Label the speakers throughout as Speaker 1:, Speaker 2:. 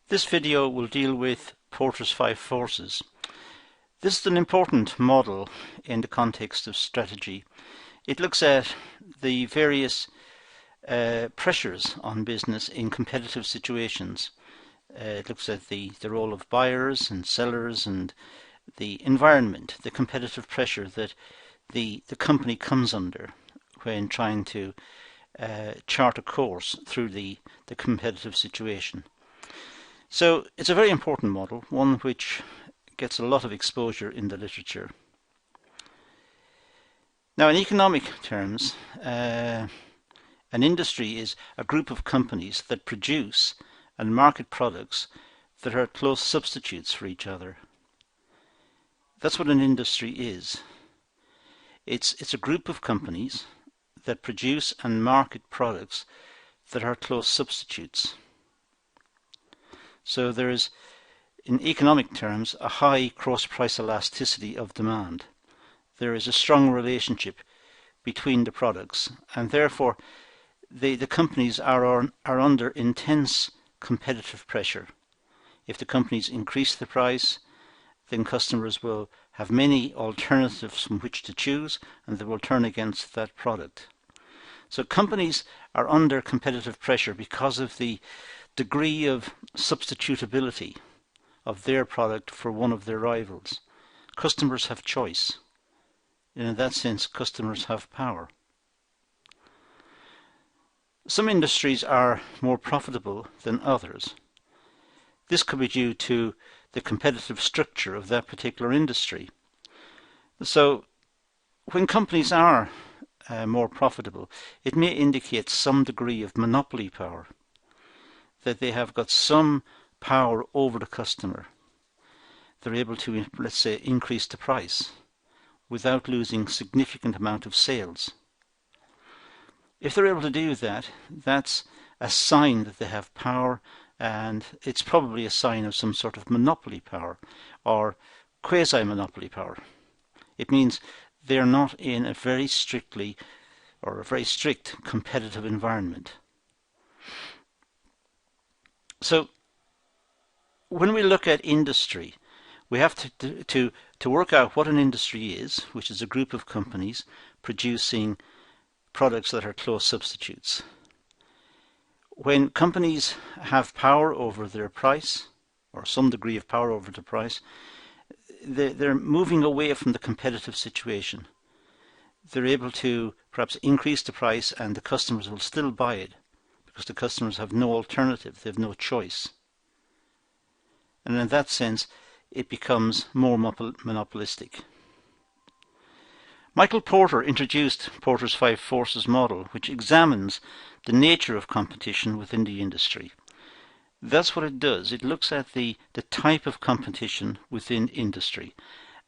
Speaker 1: This video will deal with Porter's 5 forces. This is an important model in the context of strategy. It looks at the various pressures on business in competitive situations. It looks at the role of buyers and sellers and the environment, the competitive pressure that the company comes under when trying to chart a course through the competitive situation. So it's a very important model, one which gets a lot of exposure in the literature. Now, in economic terms, an industry is a group of companies that produce and market products that are close substitutes for each other. That's what an industry is. It's a group of companies that produce and market products that are close substitutes. So there is, in economic terms, a high cross-price elasticity of demand. There is a strong relationship between the products, and therefore the companies are under intense competitive pressure. If the companies increase the price, then customers will have many alternatives from which to choose, and they will turn against that product. So companies are under competitive pressure because of the degree of substitutability of their product for one of their rivals. Customers have choice. And in that sense, customers have power. Some industries are more profitable than others. This could be due to the competitive structure of that particular industry. So when companies are more profitable, it may indicate some degree of monopoly power, that they have got some power over the customer. They're able to, let's say, increase the price without losing significant amount of sales. If they're able to do that, that's a sign that they have power, and it's probably a sign of some sort of monopoly power or quasi-monopoly power. It means they're not in a very strict competitive environment. So when we look at industry, we have to work out what an industry is, which is a group of companies producing products that are close substitutes. When companies have power over their price, or some degree of power over the price, they're moving away from the competitive situation. They're able to perhaps increase the price, and the customers will still buy it because the customers have no alternative, they have no choice. And in that sense, it becomes more monopolistic. Michael Porter introduced Porter's 5 forces model, which examines the nature of competition within the industry. That's what it does. It looks at the type of competition within industry.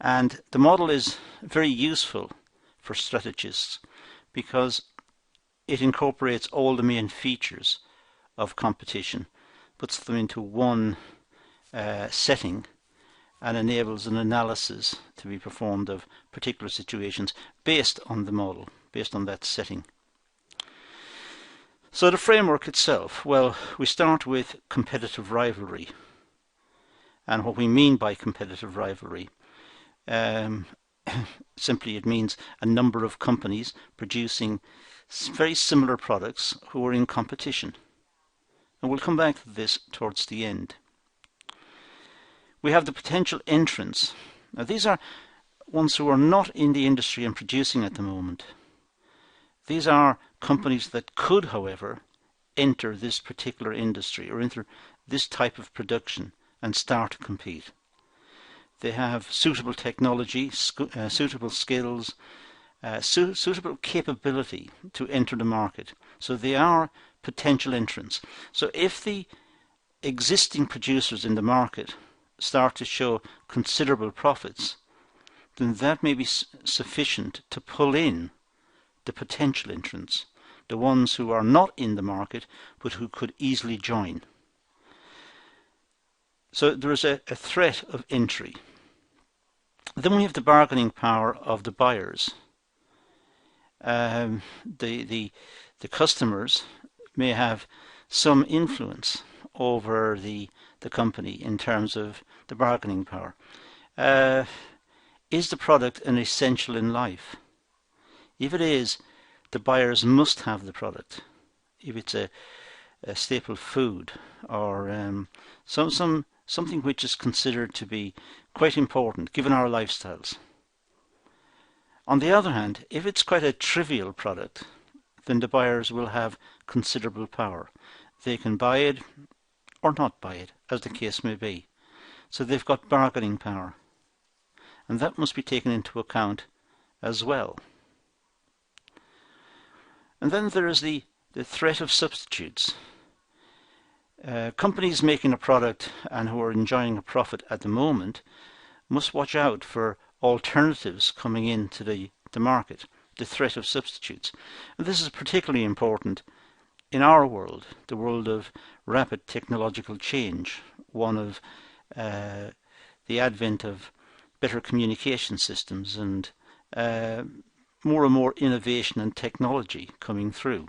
Speaker 1: And the model is very useful for strategists because it incorporates all the main features of competition, puts them into one setting, and enables an analysis to be performed of particular situations based on the model, based on that setting. So the framework itself, well, we start with competitive rivalry. And what we mean by competitive rivalry, simply it means a number of companies producing very similar products who are in competition. And we'll come back to this towards the end. We have the potential entrants. Now these are ones who are not in the industry and producing at the moment. These are companies that could, however, enter this particular industry or enter this type of production and start to compete. They have suitable technology, suitable skills, suitable capability to enter the market. So they are potential entrants. So if the existing producers in the market start to show considerable profits, then that may be sufficient to pull in the potential entrants, the ones who are not in the market but who could easily join. So there is a threat of entry. Then we have the bargaining power of the buyers. The customers may have some influence over the company in terms of the bargaining power. Is the product an essential in life? If it is, the buyers must have the product. If it's a staple food or something which is considered to be quite important given our lifestyles. On the other hand, if it's quite a trivial product, then the buyers will have considerable power. They can buy it or not buy it, as the case may be. So they've got bargaining power. And that must be taken into account as well. And then there is the threat of substitutes. Companies making a product and who are enjoying a profit at the moment must watch out for alternatives coming into the market, the threat of substitutes. And this is particularly important in our world, the world of rapid technological change, one of the advent of better communication systems and more and more innovation and technology coming through.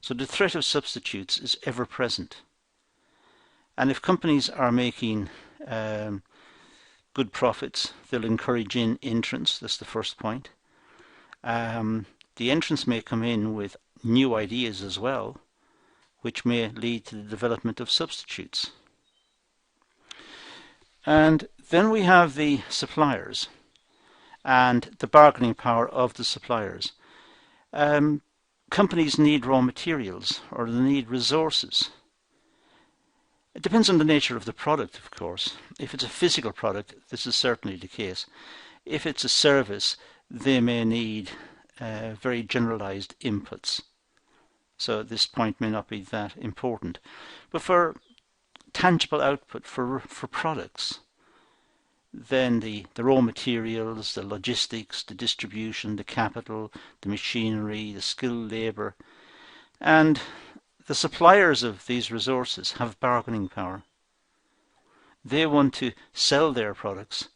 Speaker 1: So the threat of substitutes is ever present. And if companies are making good profits, they'll encourage in entrants. That's the first point. The entrants may come in with new ideas as well, which may lead to the development of substitutes. And then we have the suppliers and the bargaining power of the suppliers. Companies need raw materials or they need resources. It depends on the nature of the product, of course. If it's a physical product, this is certainly the case. If it's a service, they may need very generalized inputs. So this point may not be that important. But for tangible output, for products, then the raw materials, the logistics, the distribution, the capital, the machinery, the skilled labour, and the suppliers of these resources have bargaining power. They want to sell their products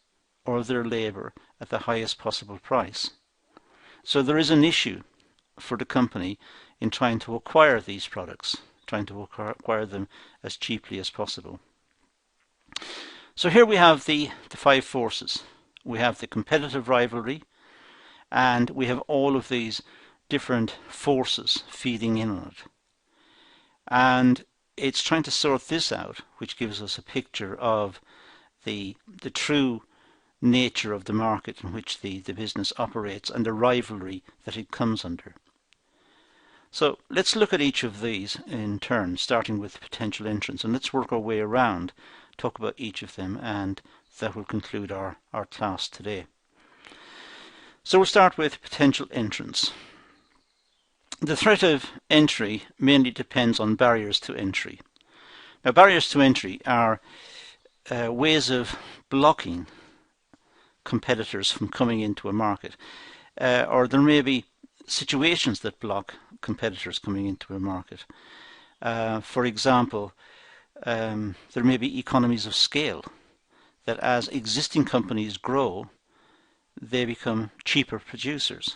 Speaker 1: or their labour at the highest possible price. So there is an issue for the company in trying to acquire these products, trying to acquire them as cheaply as possible. So here we have the five forces. We have the competitive rivalry, and we have all of these different forces feeding in on it. And it's trying to sort this out, which gives us a picture of the true nature of the market in which the business operates and the rivalry that it comes under. So let's look at each of these in turn, starting with potential entrants, and let's work our way around, talk about each of them, and that will conclude our class today. So we'll start with potential entrants. The threat of entry mainly depends on barriers to entry. Now, barriers to entry are ways of blocking competitors from coming into a market, or there may be situations that block competitors coming into a market. For example, there may be economies of scale, that as existing companies grow, they become cheaper producers.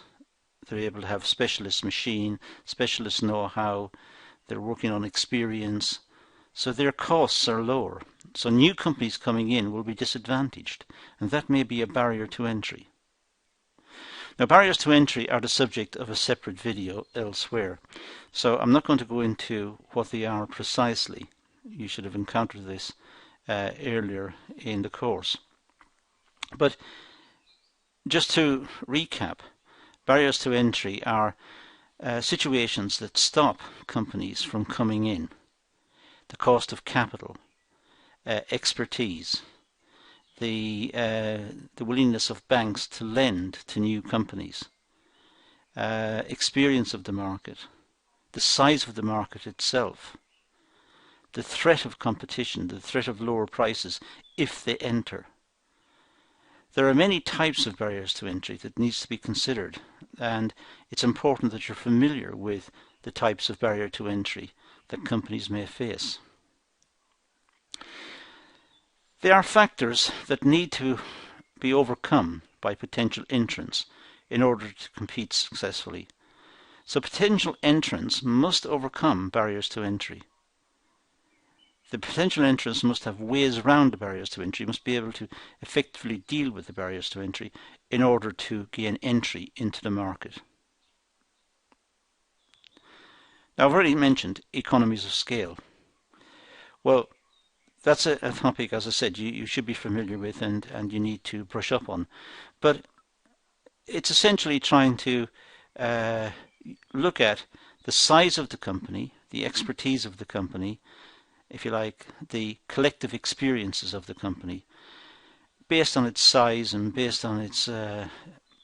Speaker 1: They're able to have specialist machine, specialist know-how, they're working on experience, so their costs are lower. So new companies coming in will be disadvantaged, and that may be a barrier to entry. Now, barriers to entry are the subject of a separate video elsewhere, so I'm not going to go into what they are precisely. You should have encountered this earlier in the course. But just to recap, barriers to entry are situations that stop companies from coming in. The cost of capital, expertise, the willingness of banks to lend to new companies, experience of the market, the size of the market itself, the threat of competition, the threat of lower prices if they enter. There are many types of barriers to entry that needs to be considered, and it's important that you're familiar with the types of barrier to entry that companies may face. There are factors that need to be overcome by potential entrants in order to compete successfully. So potential entrants must overcome barriers to entry. The potential entrants must have ways around the barriers to entry, must be able to effectively deal with the barriers to entry in order to gain entry into the market. Now, I've already mentioned economies of scale. Well, that's a topic, as I said, you should be familiar with and you need to brush up on. But it's essentially trying to look at the size of the company, the expertise of the company, if you like, the collective experiences of the company, based on its size and based on its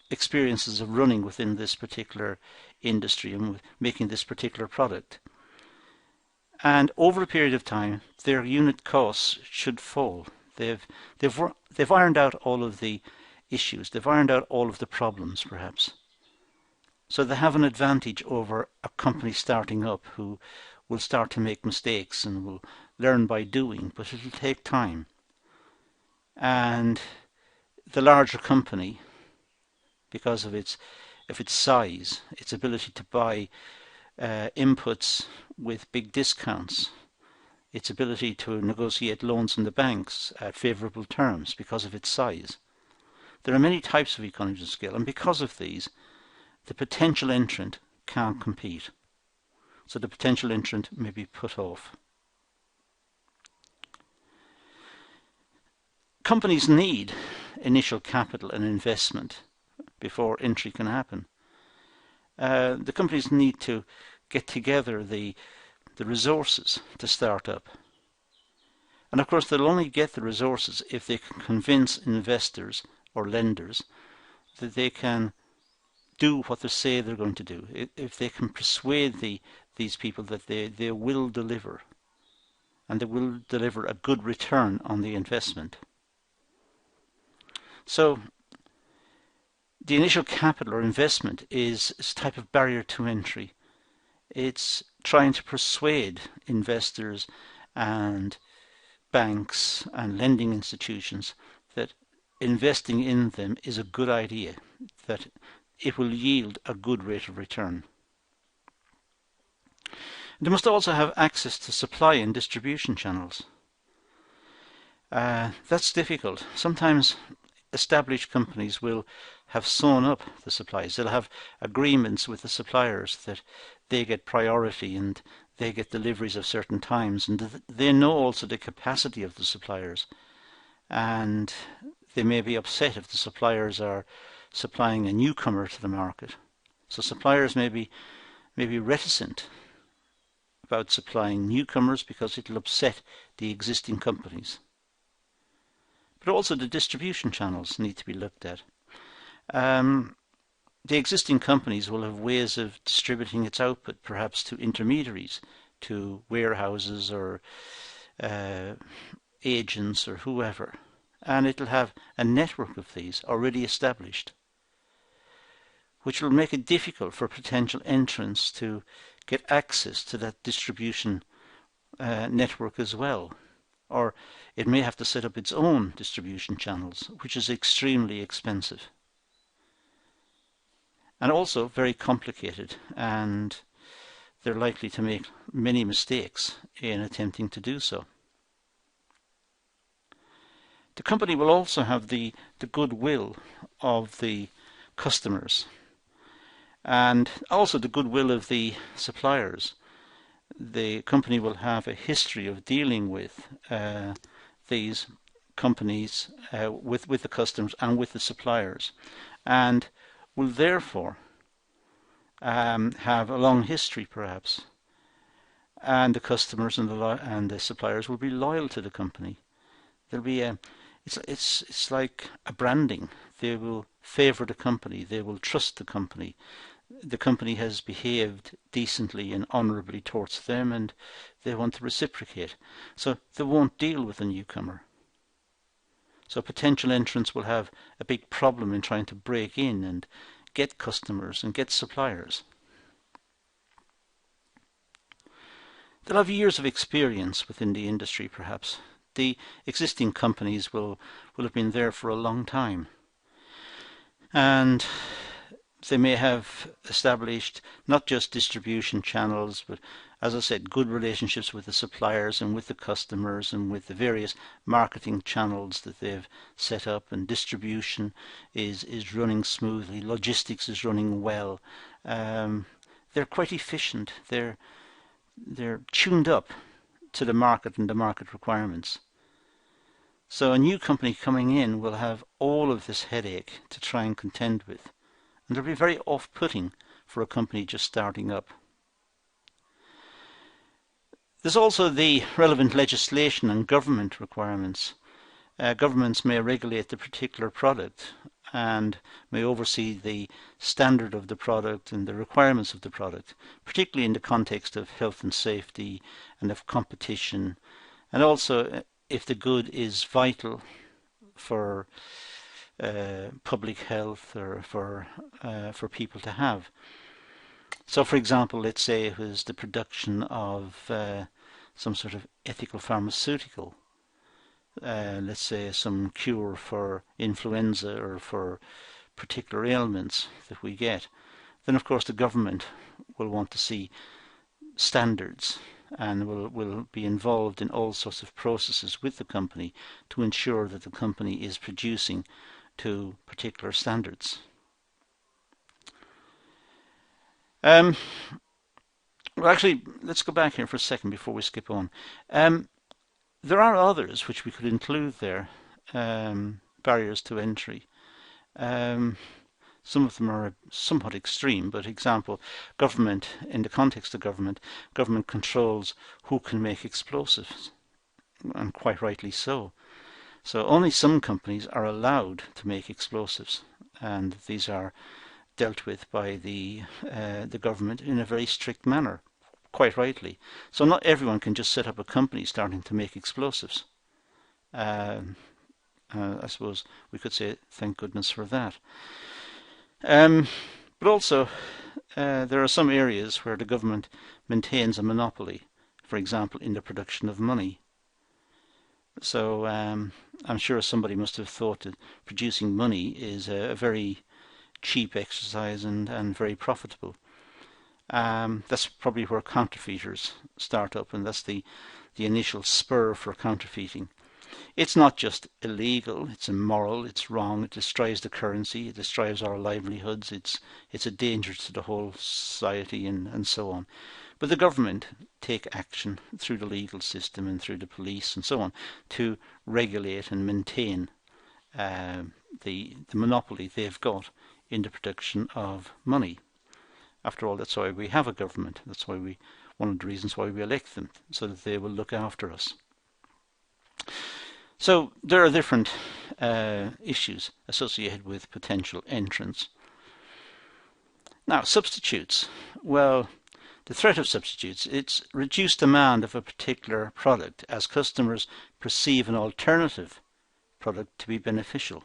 Speaker 1: experiences of running within this particular industry and making this particular product. And over a period of time, their unit costs should fall. They've ironed out all of the issues. They've ironed out all of the problems, perhaps. So they have an advantage over a company starting up who will start to make mistakes and will learn by doing, but it'll take time. And the larger company, because of its size, its ability to buy inputs with big discounts, its ability to negotiate loans from the banks at favourable terms because of its size. There are many types of economies of scale, and because of these, the potential entrant can't compete. So the potential entrant may be put off. Companies need initial capital and investment before entry can happen. The companies need to get together the resources to start up. And of course, they'll only get the resources if they can convince investors or lenders that they can do what they say they're going to do. If they can persuade these people that they will deliver, and they will deliver a good return on the investment. So the initial capital or investment is a type of barrier to entry. It's trying to persuade investors and banks and lending institutions that investing in them is a good idea, that it will yield a good rate of return. They must also have access to supply and distribution channels. That's difficult. Sometimes established companies will have sewn up the supplies. They'll have agreements with the suppliers that they get priority and they get deliveries of certain times, and they know also the capacity of the suppliers, and they may be upset if the suppliers are supplying a newcomer to the market. So suppliers may be reticent about supplying newcomers because it'll upset the existing companies. But also the distribution channels need to be looked at. The existing companies will have ways of distributing its output, perhaps to intermediaries, to warehouses or agents or whoever. And it'll have a network of these already established, which will make it difficult for potential entrants to get access to that distribution network as well. Or it may have to set up its own distribution channels, which is extremely expensive. And also very complicated, and they're likely to make many mistakes in attempting to do so. The company will also have the goodwill of the customers and also the goodwill of the suppliers. The company will have a history of dealing with these companies, with the customers and with the suppliers, and will therefore have a long history perhaps, and the customers and the suppliers will be loyal to the company. There'll be it's like a branding. They will favour the company. They will trust the company. The company has behaved decently and honourably towards them, and they want to reciprocate. So they won't deal with a newcomer. So potential entrants will have a big problem in trying to break in and get customers and get suppliers. They'll have years of experience within the industry perhaps. The existing companies will have been there for a long time. And they may have established not just distribution channels, but as I said, good relationships with the suppliers and with the customers and with the various marketing channels that they've set up, and distribution is running smoothly, logistics is running well. They're quite efficient. They're tuned up to the market and the market requirements. So a new company coming in will have all of this headache to try and contend with, and it'll be very off-putting for a company just starting up. There's also the relevant legislation and government requirements. Governments may regulate the particular product and may oversee the standard of the product and the requirements of the product, particularly in the context of health and safety and of competition, and also if the good is vital for public health or for people to have. So, for example, let's say it was the production of some sort of ethical pharmaceutical, let's say some cure for influenza or for particular ailments that we get, then of course the government will want to see standards and will be involved in all sorts of processes with the company to ensure that the company is producing to particular standards. Well, actually, let's go back here for a second before we skip on. There are others which we could include there, barriers to entry. Some of them are somewhat extreme, but example, government, in the context of government controls who can make explosives, and quite rightly so. So only some companies are allowed to make explosives, and these are dealt with by the government in a very strict manner, quite rightly. So not everyone can just set up a company starting to make explosives. I suppose we could say thank goodness for that. But also there are some areas where the government maintains a monopoly, for example in the production of money. So I'm sure somebody must have thought that producing money is a very cheap exercise and very profitable. That's probably where counterfeiters start up, and that's the initial spur for counterfeiting. It's not just illegal, it's immoral, it's wrong, it destroys the currency, it destroys our livelihoods, it's a danger to the whole society and so on. But the government take action through the legal system and through the police and so on to regulate and maintain the monopoly they've got in the production of money. After all, that's why we have a government. That's why one of the reasons why we elect them, so that they will look after us. So there are different issues associated with potential entrants. Now, substitutes. Well, the threat of substitutes, it's reduced demand of a particular product as customers perceive an alternative product to be beneficial.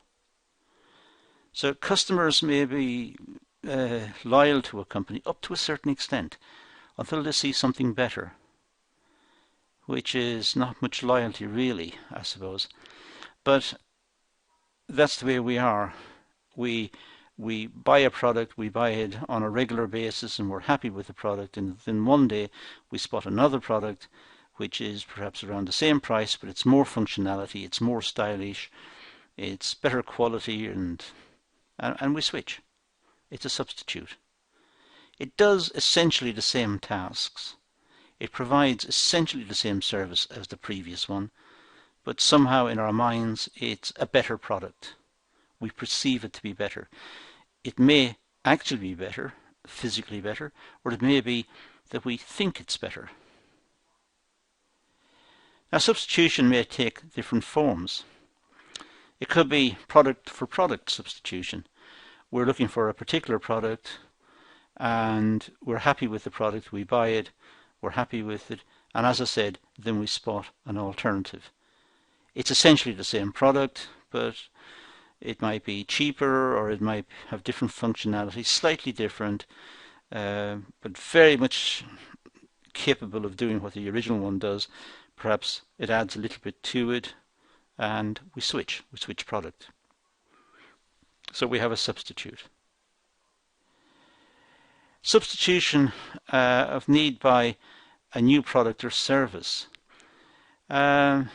Speaker 1: So customers may be loyal to a company up to a certain extent until they see something better, which is not much loyalty really, I suppose. But that's the way we are. We buy a product, we buy it on a regular basis and we're happy with the product, and then one day we spot another product which is perhaps around the same price, but it's more functionality, it's more stylish, it's better quality, and we switch. It's a substitute. It does essentially the same tasks. It provides essentially the same service as the previous one, but somehow in our minds it's a better product. We perceive it to be better. It may actually be better, physically better, or it may be that we think it's better. Now, substitution may take different forms. It could be product for product substitution. We're looking for a particular product and we're happy with the product, we buy it, we're happy with it, and as I said, then we spot an alternative. It's essentially the same product, but it might be cheaper or it might have different functionality, slightly different, but very much capable of doing what the original one does. Perhaps it adds a little bit to it, and we switch product. So we have a substitute. Substitution of need by a new product or service. So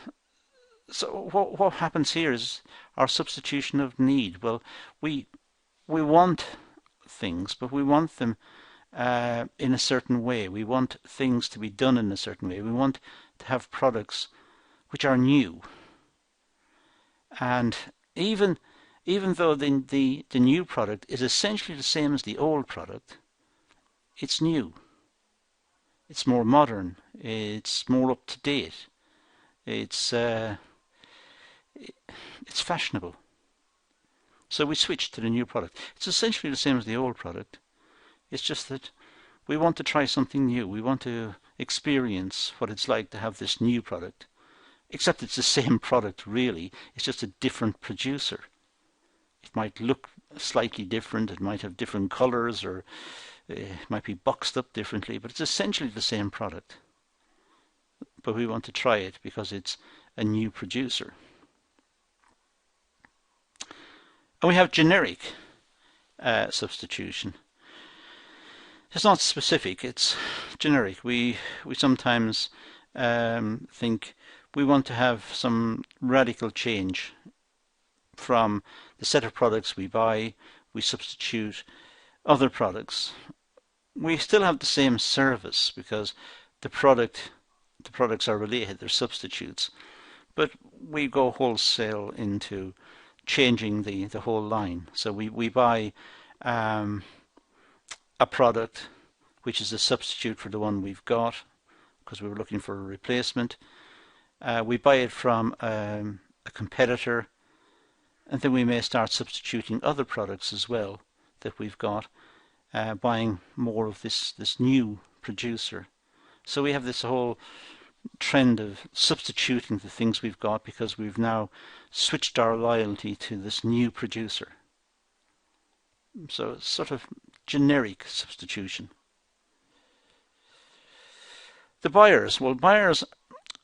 Speaker 1: what happens here is our substitution of need. Well, we want things, but we want them in a certain way. We want things to be done in a certain way. We want to have products which are new. And even though the new product is essentially the same as the old product, it's new. It's more modern. It's more up to date. It's fashionable. So we switch to the new product. It's essentially the same as the old product. It's just that we want to try something new. We want to experience what it's like to have this new product. Except it's the same product, really. It's just a different producer. It might look slightly different. It might have different colors, or it might be boxed up differently. But it's essentially the same product. But we want to try it because it's a new producer. And we have generic substitution. It's not specific, it's generic. We sometimes think we want to have some radical change from the set of products we buy. We substitute other products. We still have the same service because the products are related, they're substitutes. But we go wholesale into changing the whole line. So we buy a product which is a substitute for the one we've got because we were looking for a replacement. We buy it from a competitor, and then we may start substituting other products as well that we've got, buying more of this new producer. So we have this whole trend of substituting the things we've got because we've now switched our loyalty to this new producer. So it's sort of generic substitution. The buyers. Well, buyers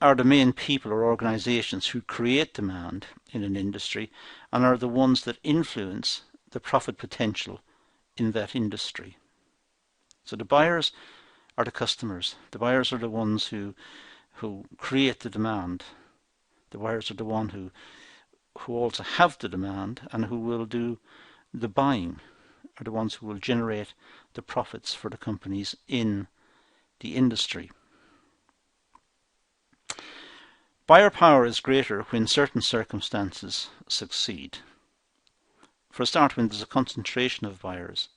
Speaker 1: are the main people or organizations who create demand in an industry and are the ones that influence the profit potential in that industry. So the buyers are the customers. The buyers are the ones who create the demand. The buyers are the one who also have the demand and who will do the buying, are the ones who will generate the profits for the companies in the industry. Buyer power is greater when certain circumstances succeed. For a start, when there's a concentration of buyers.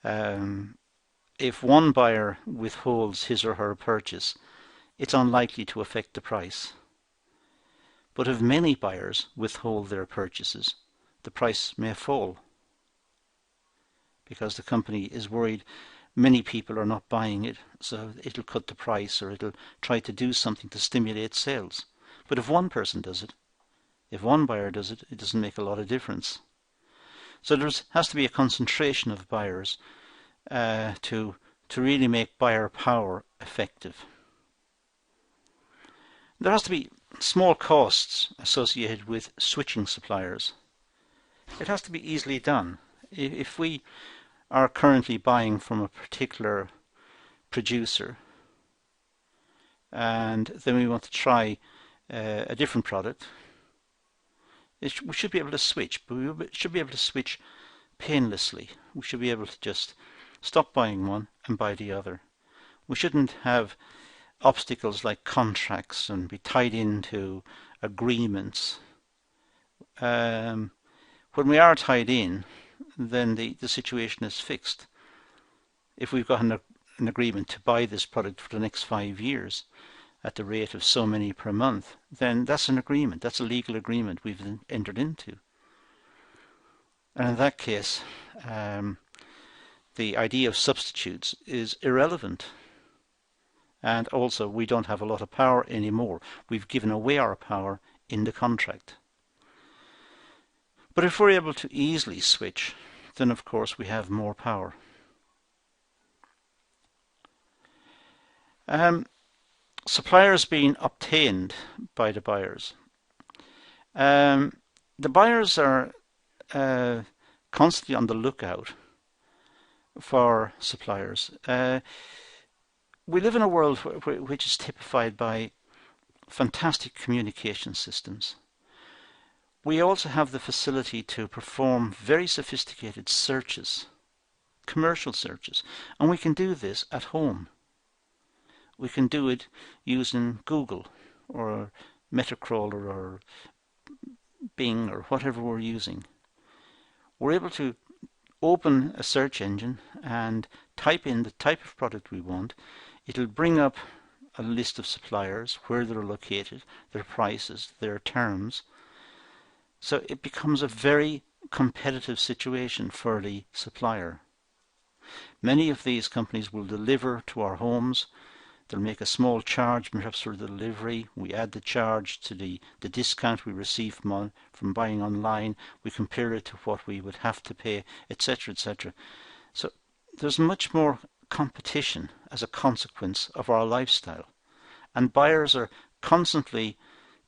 Speaker 1: If one buyer withholds his or her purchase, it's unlikely to affect the price. But if many buyers withhold their purchases, the price may fall because the company is worried many people are not buying it, so it'll cut the price or it'll try to do something to stimulate sales. But if one person does it, if one buyer does it, it doesn't make a lot of difference. So there has to be a concentration of buyers to really make buyer power effective. There has to be small costs associated with switching suppliers. It has to be easily done. If we are currently buying from a particular producer and then we want to try a different product, we should be able to switch, but we should be able to switch painlessly. We should be able to just stop buying one and buy the other. We shouldn't have obstacles like contracts and be tied into agreements. When we are tied in, then the situation is fixed. If we've got an agreement to buy this product for the next 5 years at the rate of so many per month, then that's an agreement. That's a legal agreement we've entered into. And in that case, the idea of substitutes is irrelevant. And also, we don't have a lot of power anymore. We've given away our power in the contract. But if we're able to easily switch, then of course we have more power. Suppliers being obtained by the buyers. The buyers are constantly on the lookout for suppliers. We live in a world which is typified by fantastic communication systems. We also have the facility to perform very sophisticated searches, commercial searches, and we can do this at home. We can do it using Google or Metacrawler or Bing or whatever we're using. We're able to open a search engine and type in the type of product we want. It'll bring up a list of suppliers, where they're located, their prices, their terms. So it becomes a very competitive situation for the supplier. Many of these companies will deliver to our homes. They'll make a small charge perhaps for the delivery. We add the charge to the discount we receive from buying online. We compare it to what we would have to pay, etc., etc. So there's much more competition as a consequence of our lifestyle. And buyers are constantly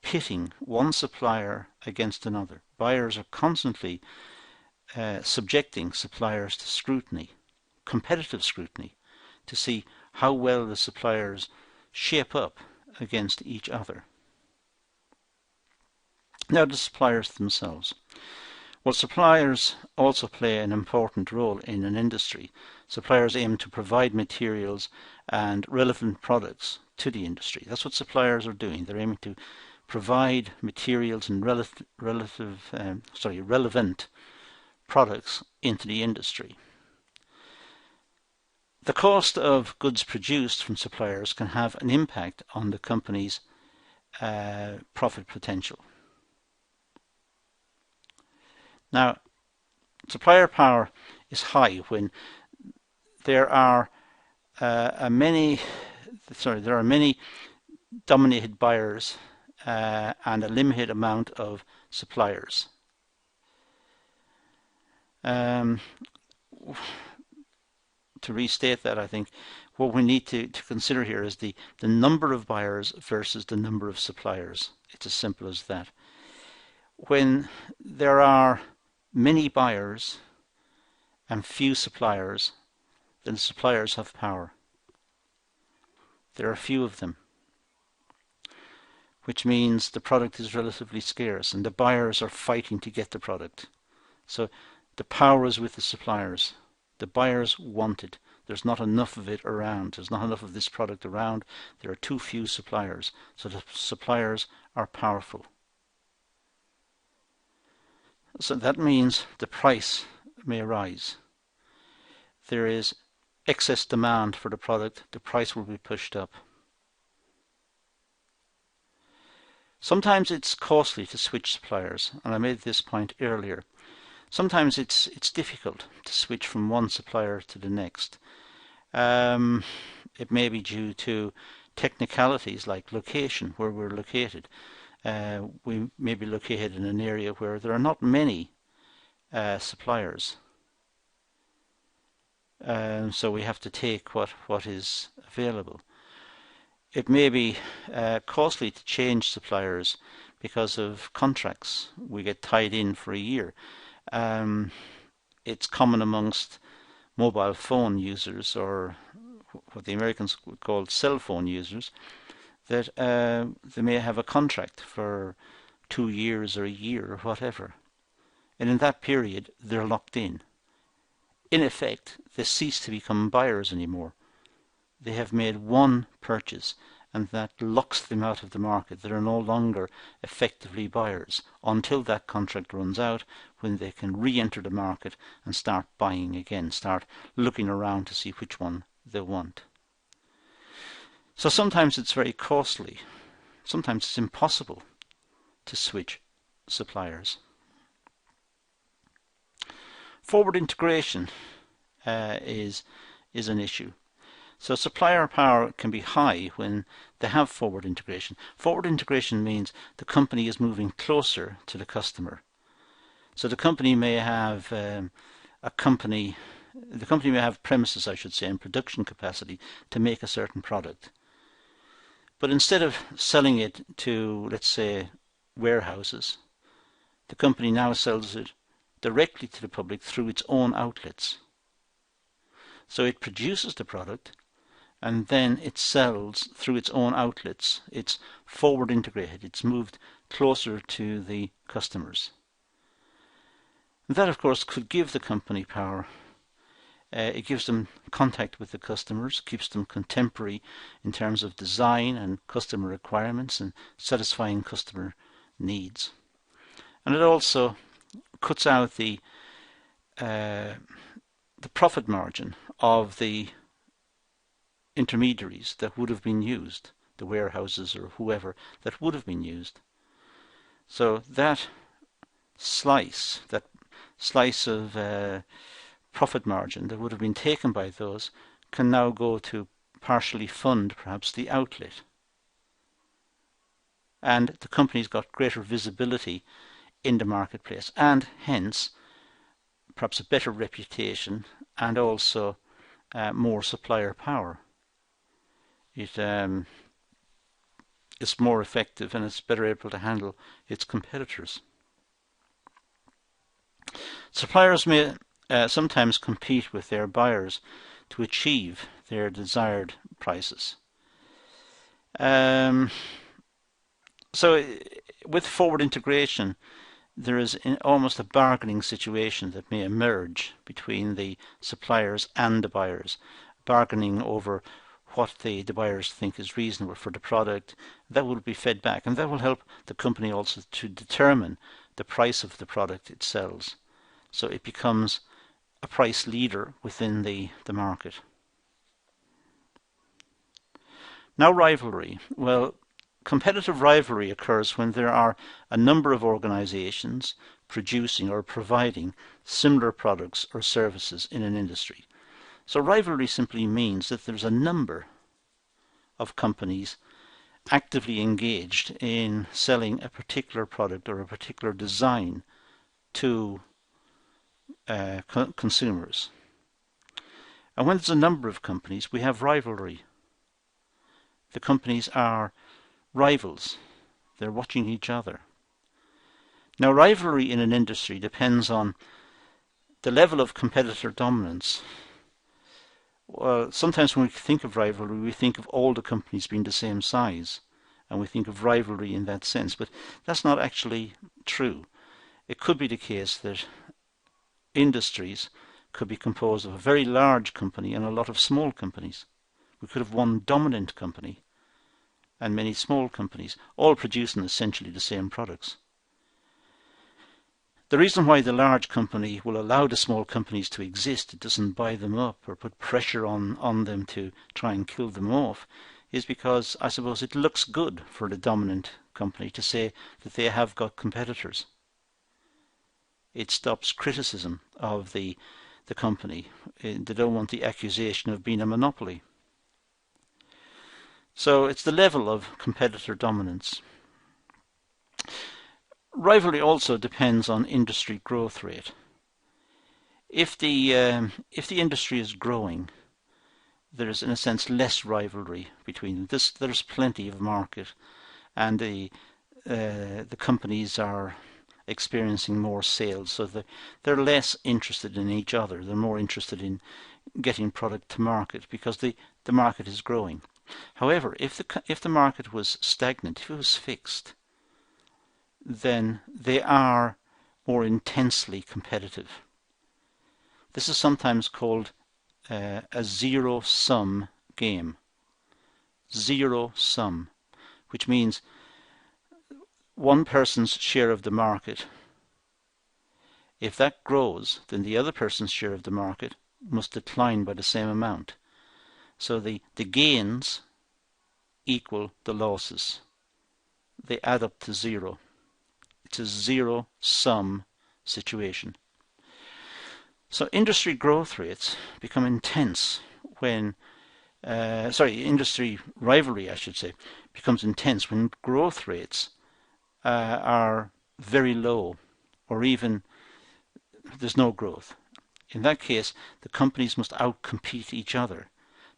Speaker 1: pitting one supplier against another. Buyers are constantly subjecting suppliers to scrutiny, competitive scrutiny, to see how well the suppliers shape up against each other. Now the suppliers themselves. Well, suppliers also play an important role in an industry. Suppliers aim to provide materials and relevant products to the industry. That's what suppliers are doing. They're aiming to provide materials and relevant products into the industry. The cost of goods produced from suppliers can have an impact on the company's profit potential. Now, supplier power is high when there are many dominated buyers and a limited amount of suppliers. To restate that, I think what we need to consider here is the number of buyers versus the number of suppliers. It's as simple as that. When there are many buyers and few suppliers, then suppliers have power. There are few of them, which means the product is relatively scarce and the buyers are fighting to get the product. So the power is with the suppliers. The buyers want it. There's not enough of it around. There's not enough of this product around. There are too few suppliers. So the suppliers are powerful. So that means the price may rise. There is excess demand for the product. The price will be pushed up. Sometimes it's costly to switch suppliers, and I made this point earlier. Sometimes it's difficult to switch from one supplier to the next. It may be due to technicalities like location, where we're located. We may be located in an area where there are not many suppliers. So we have to take what is available. It may be costly to change suppliers because of contracts. We get tied in for a year. It's common amongst mobile phone users, or what the Americans would call cell phone users, that they may have a contract for 2 years or a year or whatever. And in that period, they're locked in. In effect, they cease to become buyers anymore. They have made one purchase, and that locks them out of the market. They are no longer effectively buyers until that contract runs out, when they can re-enter the market and start buying again, start looking around to see which one they want. So sometimes it's very costly. Sometimes it's impossible to switch suppliers. Forward integration is an issue. So supplier power can be high when they have forward integration. Forward integration means the company is moving closer to the customer. So the company may have may have premises, I should say, and production capacity to make a certain product. But instead of selling it to, let's say, warehouses, the company now sells it directly to the public through its own outlets. So it produces the product, and then it sells through its own outlets. It's forward integrated. It's moved closer to the customers. That, of course, could give the company power. It gives them contact with the customers, keeps them contemporary in terms of design and customer requirements and satisfying customer needs. And it also cuts out the profit margin of the intermediaries that would have been used, the warehouses or whoever that would have been used. So that slice of profit margin that would have been taken by those can now go to partially fund perhaps the outlet. And the company's got greater visibility in the marketplace and hence perhaps a better reputation and also more supplier power. It's more effective and it's better able to handle its competitors. Suppliers may sometimes compete with their buyers to achieve their desired prices. So with forward integration, there is almost a bargaining situation that may emerge between the suppliers and the buyers, bargaining over what the buyers think is reasonable for the product. That will be fed back, and that will help the company also to determine the price of the product it sells. So it becomes a price leader within the market. Now, rivalry. Well, competitive rivalry occurs when there are a number of organizations producing or providing similar products or services in an industry. So rivalry simply means that there's a number of companies actively engaged in selling a particular product or a particular design to consumers. And when there's a number of companies, we have rivalry. The companies are rivals. They're watching each other. Now, rivalry in an industry depends on the level of competitor dominance. Well, sometimes when we think of rivalry, we think of all the companies being the same size, and we think of rivalry in that sense, but that's not actually true. It could be the case that industries could be composed of a very large company and a lot of small companies. We could have one dominant company and many small companies, all producing essentially the same products. The reason why the large company will allow the small companies to exist, it doesn't buy them up or put pressure on them to try and kill them off, is because I suppose it looks good for the dominant company to say that they have got competitors. It stops criticism of the company. They don't want the accusation of being a monopoly. So it's the level of competitor dominance. Rivalry also depends on industry growth rate. If the industry is growing, there is in a sense less rivalry between them. There's plenty of market, and the companies are experiencing more sales, so they're less interested in each other. They're more interested in getting product to market because the market is growing. However, if the market was stagnant, if it was fixed, then they are more intensely competitive. This is sometimes called a zero-sum game. Zero-sum, which means one person's share of the market, if that grows, then the other person's share of the market must decline by the same amount. So the gains equal the losses. They add up to zero. It's a zero-sum situation. So industry growth rates become intense when, industry rivalry, I should say, becomes intense when growth rates are very low, or even there's no growth. In that case, the companies must outcompete each other.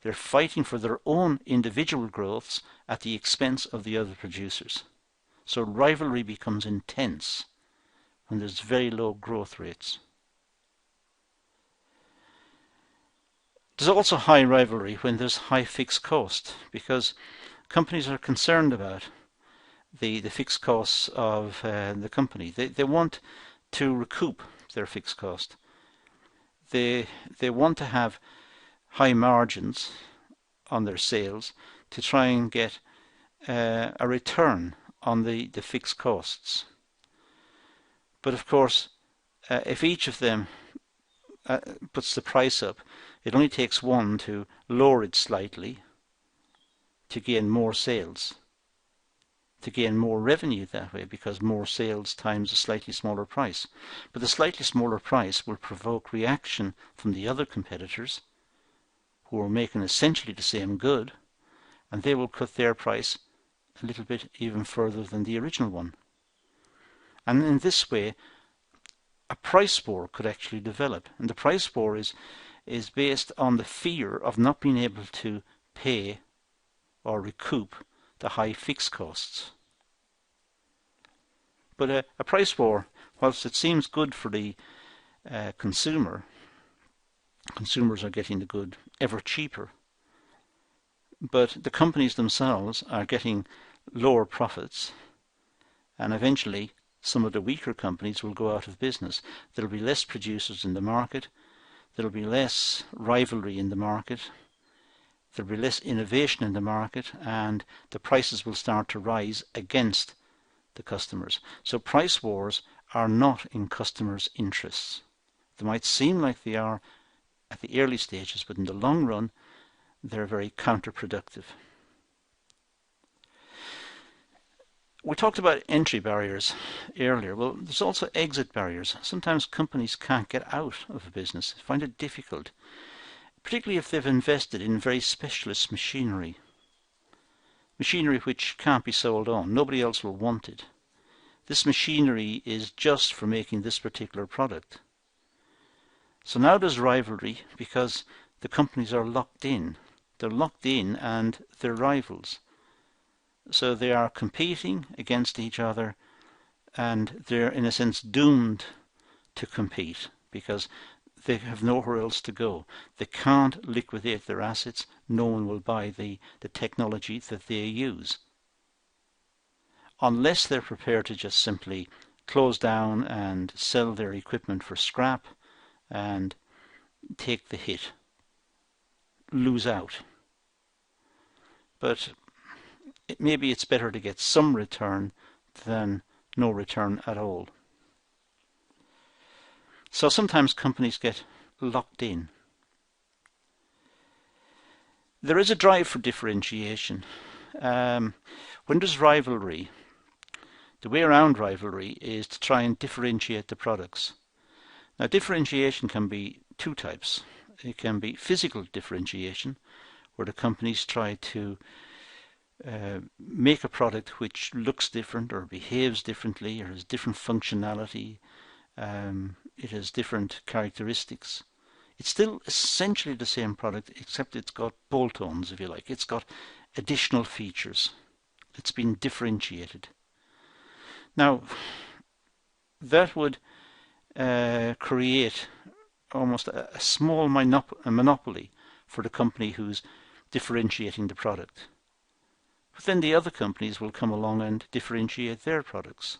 Speaker 1: They're fighting for their own individual growths at the expense of the other producers. So rivalry becomes intense when there's very low growth rates. There's also high rivalry when there's high fixed cost, because companies are concerned about the fixed costs of the company. They want to recoup their fixed cost. They want to have high margins on their sales to try and get a return on the fixed costs. But of course, if each of them puts the price up, it only takes one to lower it slightly to gain more sales, to gain more revenue that way, because more sales times a slightly smaller price. But the slightly smaller price will provoke reaction from the other competitors who are making essentially the same good, and they will cut their price a little bit even further than the original one. And in this way, a price war could actually develop. And the price war is based on the fear of not being able to pay or recoup the high fixed costs. But a price war, whilst it seems good for the consumer, consumers are getting the good ever cheaper, but the companies themselves are getting lower profits, and eventually some of the weaker companies will go out of business. There will be less producers in the market, there will be less rivalry in the market, there will be less innovation in the market, and the prices will start to rise against the customers. So price wars are not in customers' interests. They might seem like they are at the early stages, but in the long run they're very counterproductive. We talked about entry barriers earlier. Well, there's also exit barriers. Sometimes companies can't get out of a business, find it difficult, particularly if they've invested in very specialist machinery which can't be sold on. Nobody else will want it. This machinery is just for making this particular product. So now there's rivalry because the companies are locked in. They're locked in and they're rivals. So they are competing against each other, and they're in a sense doomed to compete because they have nowhere else to go. They can't liquidate their assets. No one will buy the technology that they use, unless they're prepared to just simply close down and sell their equipment for scrap and take the hit, lose out. But maybe it's better to get some return than no return at all. So sometimes companies get locked in. There is a drive for differentiation. When there's rivalry, the way around rivalry is to try and differentiate the products. Now, differentiation can be two types. It can be physical differentiation, where the companies try to make a product which looks different or behaves differently or has different functionality, it has different characteristics. It's still essentially the same product, except it's got bolt-ons, if you like. It's got additional features. It's been differentiated. Now, that would create almost a small monopoly for the company who's differentiating the product. But then the other companies will come along and differentiate their products.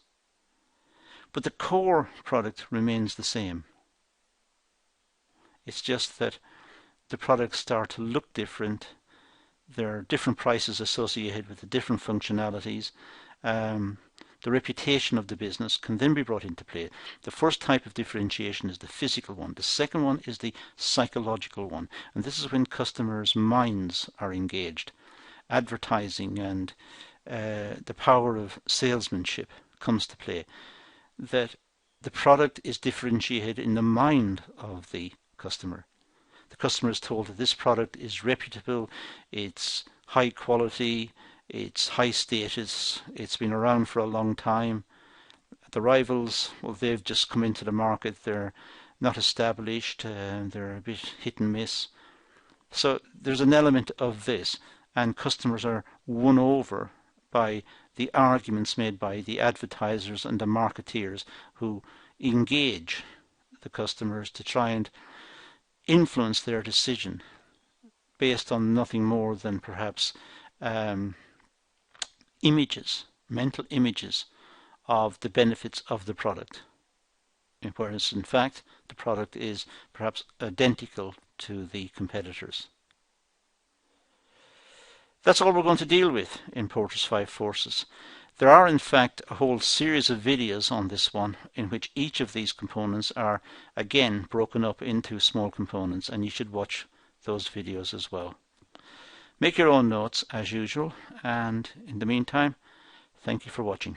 Speaker 1: But the core product remains the same. It's just that the products start to look different. There are different prices associated with the different functionalities. The reputation of the business can then be brought into play. The first type of differentiation is the physical one. The second one is the psychological one. And this is when customers' minds are engaged. Advertising and the power of salesmanship comes to play. That the product is differentiated in the mind of the customer. The customer is told that this product is reputable, it's high quality, it's high status, it's been around for a long time. The rivals, well, they've just come into the market, they're not established, they're a bit hit and miss. So there's an element of this, and customers are won over by the arguments made by the advertisers and the marketeers who engage the customers to try and influence their decision. based on nothing more than perhaps images, mental images of the benefits of the product, whereas in fact the product is perhaps identical to the competitors. That's all we're going to deal with in Porter's 5 forces. There are in fact a whole series of videos on this one in which each of these components are again broken up into small components, and you should watch those videos as well. Make your own notes as usual, and in the meantime, thank you for watching.